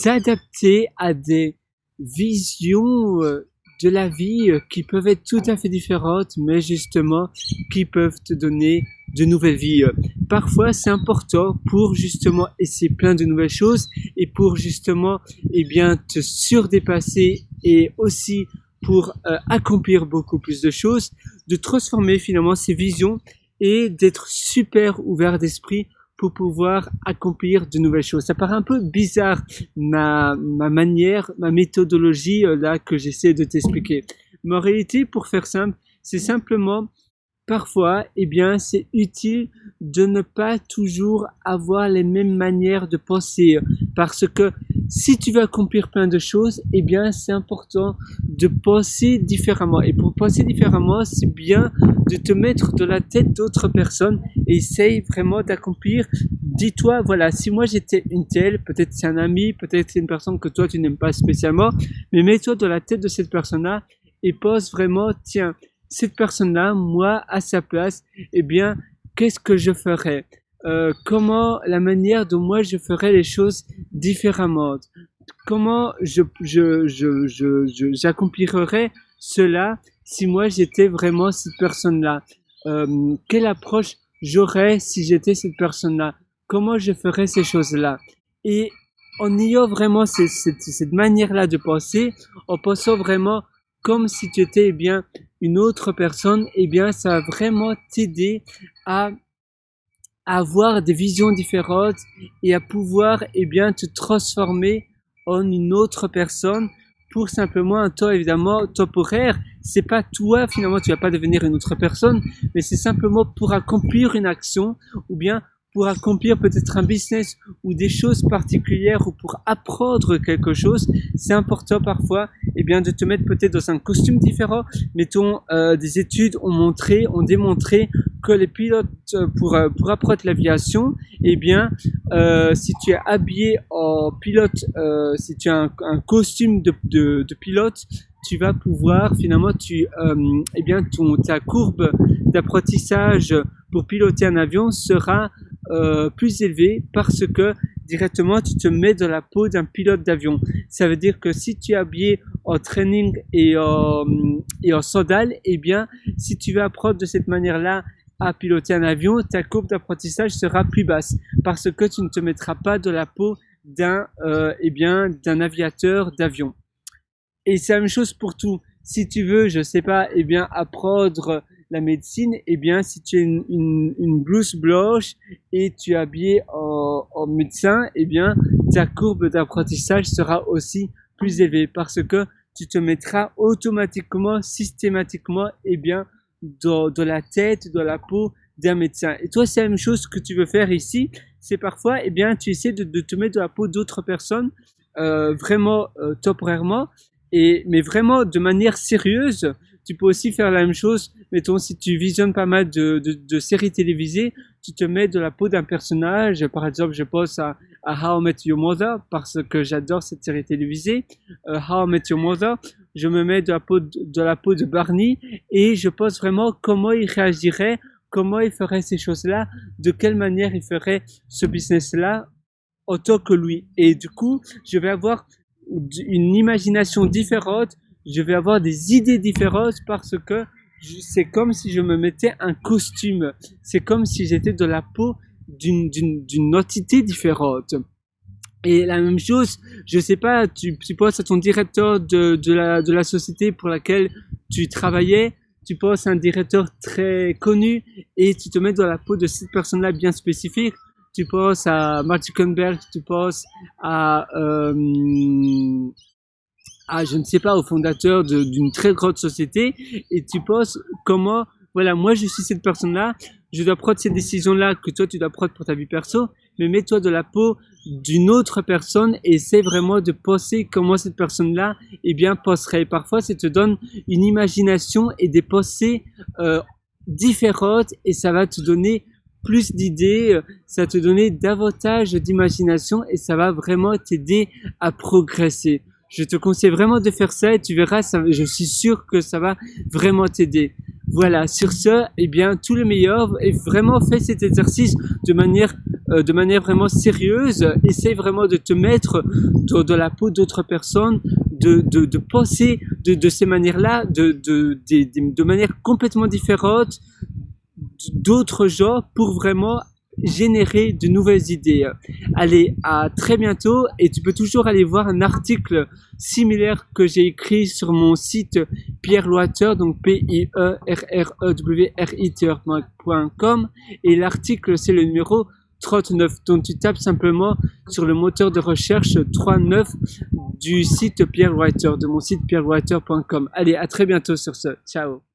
s'adapter à des visions de la vie qui peuvent être tout à fait différentes, mais justement qui peuvent te donner de nouvelles vies. Parfois, c'est important pour justement essayer plein de nouvelles choses et pour justement te surdépasser et aussi pour accomplir beaucoup plus de choses, de transformer finalement ces visions et d'être super ouvert d'esprit pour pouvoir accomplir de nouvelles choses. Ça paraît un peu bizarre, ma manière, ma méthodologie là que j'essaie de t'expliquer. Mais en réalité, pour faire simple, c'est simplement parfois, c'est utile de ne pas toujours avoir les mêmes manières de penser, parce que si tu veux accomplir plein de choses, c'est important de penser différemment. Et pour penser différemment, c'est bien de te mettre dans la tête d'autres personnes et essaye vraiment d'accomplir. Dis-toi, voilà, si moi j'étais une telle, peut-être c'est un ami, peut-être c'est une personne que toi tu n'aimes pas spécialement, mais mets-toi dans la tête de cette personne-là et pense vraiment, tiens, cette personne-là, moi, à sa place, qu'est-ce que je ferais? Comment la manière dont moi je ferais les choses différemment? Comment j'accomplirais cela si moi j'étais vraiment cette personne-là? Quelle approche j'aurais si j'étais cette personne-là? Comment je ferais ces choses-là? Et en ayant vraiment cette manière-là de penser, en pensant vraiment comme si tu étais une autre personne, ça va vraiment t'aider à avoir des visions différentes et à pouvoir te transformer en une autre personne pour simplement un temps évidemment temporaire. C'est pas toi finalement, tu vas pas devenir une autre personne, mais c'est simplement pour accomplir une action ou bien pour accomplir peut-être un business ou des choses particulières ou pour apprendre quelque chose. C'est important parfois de te mettre peut-être dans un costume différent. Mettons, des études ont démontré que les pilotes pour apprendre l'aviation, si tu es habillé en pilote, si tu as un costume de pilote, tu vas pouvoir finalement ta courbe d'apprentissage pour piloter un avion sera plus élevée parce que directement tu te mets dans la peau d'un pilote d'avion. Ça veut dire que si tu es habillé en training et en sandales, si tu veux apprendre de cette manière-là à piloter un avion, ta courbe d'apprentissage sera plus basse parce que tu ne te mettras pas dans la peau d'un aviateur d'avion. Et c'est la même chose pour tout. Si tu veux, je sais pas, apprendre la médecine, si tu as une blouse blanche et tu es habillé en médecin, ta courbe d'apprentissage sera aussi plus élevée parce que tu te mettras automatiquement, systématiquement, dans la tête, dans la peau d'un médecin. Et toi, c'est la même chose que tu veux faire ici. C'est parfois, tu essaies de te mettre dans la peau d'autres personnes, vraiment temporairement, mais vraiment de manière sérieuse. Tu peux aussi faire la même chose. Mettons, si tu visionnes pas mal de séries télévisées, tu te mets de la peau d'un personnage. Par exemple, je pense à How I Met Your Mother parce que j'adore cette série télévisée. How I Met Your Mother, je me mets de la peau de Barney et je pense vraiment comment il réagirait, comment il ferait ces choses-là, de quelle manière il ferait ce business-là en tant que lui. Et du coup, je vais avoir une imagination différente, je vais avoir des idées différentes parce que c'est comme si je me mettais un costume, c'est comme si j'étais dans la peau d'une entité différente. Et la même chose, je sais pas, tu penses à ton directeur de la société pour laquelle tu travaillais, tu penses à un directeur très connu et tu te mets dans la peau de cette personne-là bien spécifique. Tu penses à Mark Zuckerberg, tu penses à je ne sais pas, au fondateur d'une très grande société, et tu penses comment, voilà, moi je suis cette personne-là, je dois prendre ces décisions-là que toi tu dois prendre pour ta vie perso, mais mets-toi de la peau d'une autre personne et essaie vraiment de penser comment cette personne-là, penserait. Parfois, ça te donne une imagination et des pensées différentes et ça va te donner plus d'idées, ça va te donner davantage d'imagination et ça va vraiment t'aider à progresser. Je te conseille vraiment de faire ça et tu verras, je suis sûr que ça va vraiment t'aider. Voilà, sur ce, tout le meilleur et vraiment fais cet exercice de manière de manière vraiment sérieuse. Essaye vraiment de te mettre dans la peau d'autres personnes, de penser de ces manières-là, de manière complètement différente d'autres genres pour vraiment générer de nouvelles idées. Allez, à très bientôt et tu peux toujours aller voir un article similaire que j'ai écrit sur mon site Pierre Loiter, donc pierrewriter.com et l'article c'est le numéro 39. Donc tu tapes simplement sur le moteur de recherche 39 du site Pierre Loiter, de mon site pierrewriter.com. Allez, à très bientôt sur ce. Ciao.